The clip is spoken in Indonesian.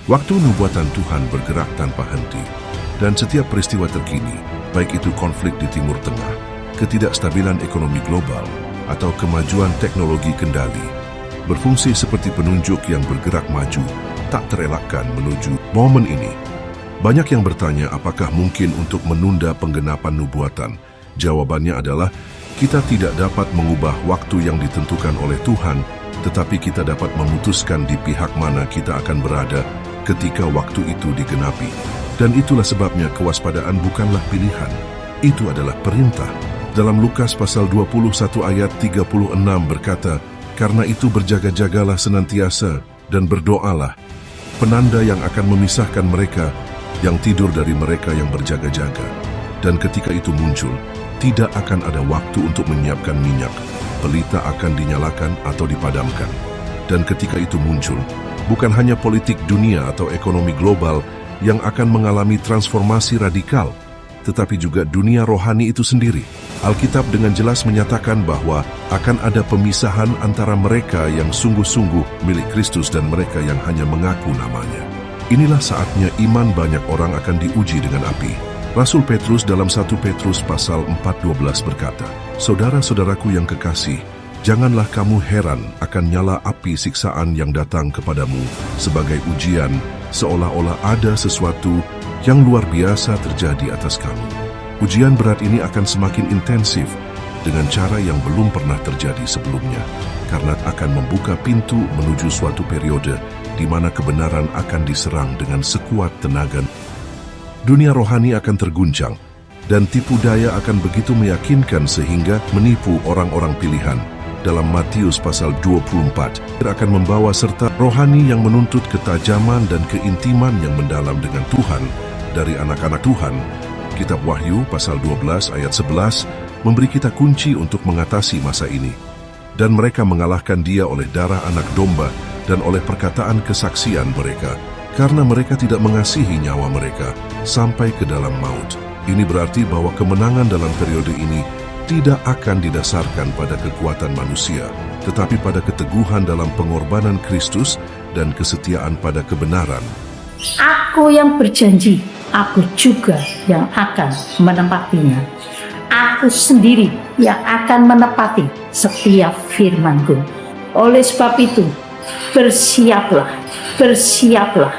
Waktu nubuatan Tuhan bergerak tanpa henti, dan setiap peristiwa terkini, baik itu konflik di Timur Tengah, ketidakstabilan ekonomi global, atau kemajuan teknologi kendali, berfungsi seperti penunjuk yang bergerak maju, tak terelakkan menuju momen ini. Banyak yang bertanya apakah mungkin untuk menunda penggenapan nubuatan. Jawabannya adalah, kita tidak dapat mengubah waktu yang ditentukan oleh Tuhan, tetapi kita dapat memutuskan di pihak mana kita akan berada ketika waktu itu digenapi. Dan itulah sebabnya kewaspadaan bukanlah pilihan, itu adalah perintah. Dalam Lukas pasal 21 ayat 36 berkata, "Karena itu berjaga-jagalah senantiasa dan berdoalah, penanda yang akan memisahkan mereka yang tidur dari mereka yang berjaga-jaga. Dan ketika itu muncul, tidak akan ada waktu untuk menyiapkan minyak, pelita akan dinyalakan atau dipadamkan. Dan ketika itu muncul, bukan hanya politik dunia atau ekonomi global yang akan mengalami transformasi radikal, tetapi juga dunia rohani itu sendiri. Alkitab dengan jelas menyatakan bahwa akan ada pemisahan antara mereka yang sungguh-sungguh milik Kristus dan mereka yang hanya mengaku namanya. Inilah saatnya iman banyak orang akan diuji dengan api. Rasul Petrus dalam 1 Petrus pasal 4:12 berkata, "Saudara-saudaraku yang kekasih, janganlah kamu heran akan nyala api siksaan yang datang kepadamu sebagai ujian, seolah-olah ada sesuatu yang luar biasa terjadi atas kamu. Ujian berat ini akan semakin intensif dengan cara yang belum pernah terjadi sebelumnya, karena akan membuka pintu menuju suatu periode di mana kebenaran akan diserang dengan sekuat tenaga. Dunia rohani akan terguncang, dan tipu daya akan begitu meyakinkan sehingga menipu orang-orang pilihan. Dalam Matius pasal 24, akan membawa serta rohani yang menuntut ketajaman dan keintiman yang mendalam dengan Tuhan dari anak-anak Tuhan. Kitab Wahyu pasal 12 ayat 11 memberi kita kunci untuk mengatasi masa ini. Dan mereka mengalahkan dia oleh darah anak domba dan oleh perkataan kesaksian mereka, karena mereka tidak mengasihi nyawa mereka sampai ke dalam maut. Ini berarti bahwa kemenangan dalam periode ini tidak akan didasarkan pada kekuatan manusia, tetapi pada keteguhan dalam pengorbanan Kristus dan kesetiaan pada kebenaran. Aku yang berjanji, aku juga yang akan menepatinya. Aku sendiri yang akan menepati setiap firman-Ku. Oleh sebab itu, bersiaplah, bersiaplah.